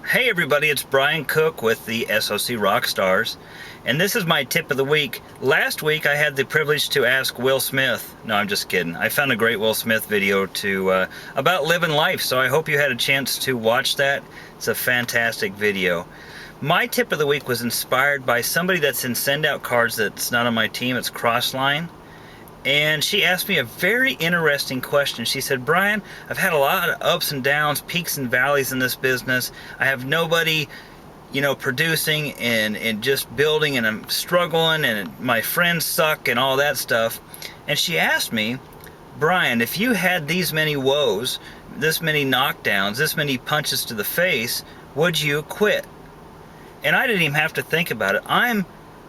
Hey everybody, it's Brian Cook with the SOCRockStars, and this is my tip of the week. Last week I had the privilege to ask Will Smith. No, I'm just kidding. I found a great Will Smith video about living life, so I hope you had a chance to watch that. It's a fantastic video. My tip of the week was inspired by somebody that's in Send Out Cards that's not on my team. It's Crossline. And she asked me a very interesting question. She said, Brian, I've had a lot of ups and downs, peaks and valleys in this business. I have nobody, producing and just building, and I'm struggling, and my friends suck and all that stuff. And she asked me, Brian, if you had these many woes, this many knockdowns, this many punches to the face, would you quit? And I didn't even have to think about it. I'm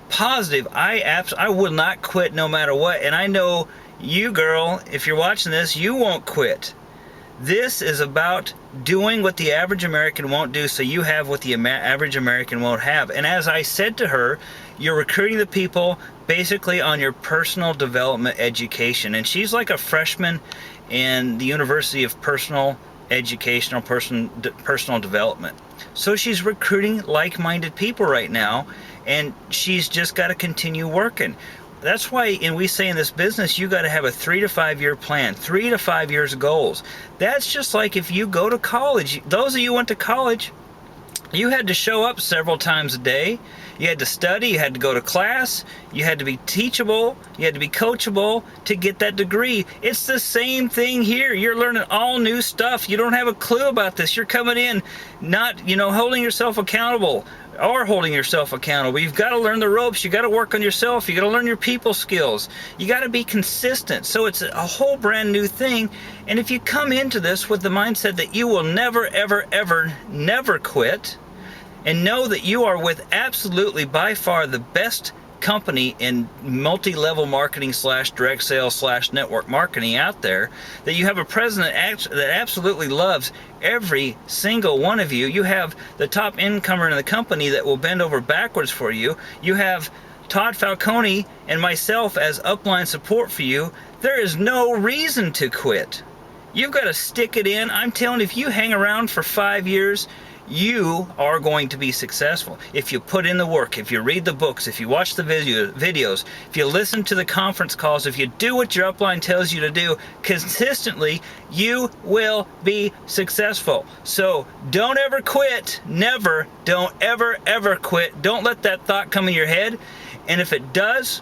positive I will not quit no matter what, and I know you, girl, if you're watching this, you won't quit. This is about doing what the average American won't do, so you have what the average American won't have. And as I said to her, you're recruiting the people basically on your personal development education, and she's like a freshman in the University of Personal Education or Personal Development. So she's recruiting like-minded people right now, and she's just got to continue working. That's why, and we say in this business, you got to have a 3 to 5 year plan, 3 to 5 years goals. That's just like if you go to college. Those of you who went to college, you had to show up several times a day. You had to study, you had to go to class, you had to be teachable, you had to be coachable to get that degree. It's the same thing here. You're learning all new stuff. You don't have a clue about this. You're coming in not, holding yourself accountable or holding yourself accountable. You've got to learn the ropes. You got to work on yourself. You got to learn your people skills. You got to be consistent. So it's a whole brand new thing. And if you come into this with the mindset that you will never, ever, ever, never quit, and know that you are with absolutely by far the best company in multi-level marketing / direct sales / network marketing out there, that you have a president that absolutely loves every single one of you. You have the top incomer in the company that will bend over backwards for you. You have Todd Falcone and myself as upline support for you. There is no reason to quit. You've got to stick it in. I'm telling you, if you hang around for 5 years, you are going to be successful. If you put in the work, if you read the books, if you watch the videos, if you listen to the conference calls, if you do what your upline tells you to do consistently, you will be successful. So don't ever quit. Never. Don't ever, ever quit. Don't let that thought come in your head. And if it does,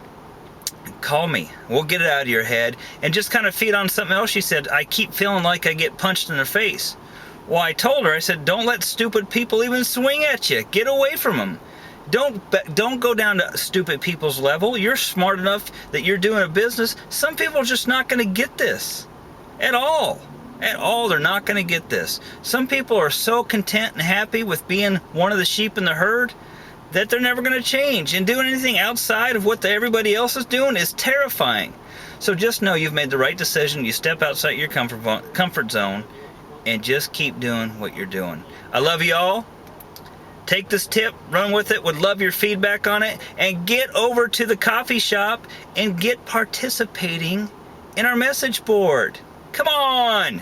call me. We'll get it out of your head. And just kind of feed on something else. She said, I keep feeling like I get punched in the face. Well, I told her, I said, don't let stupid people even swing at you. Get away from them. Don't go down to stupid people's level. You're smart enough that you're doing a business. Some people are just not going to get this at all. At all, they're not going to get this. Some people are so content and happy with being one of the sheep in the herd that they're never going to change. And doing anything outside of what everybody else is doing is terrifying. So just know you've made the right decision. You step outside your comfort zone, and just keep doing what you're doing. I love you all. Take this tip, run with it. Would love your feedback on it. And get over to the coffee shop and get participating in our message board. Come on!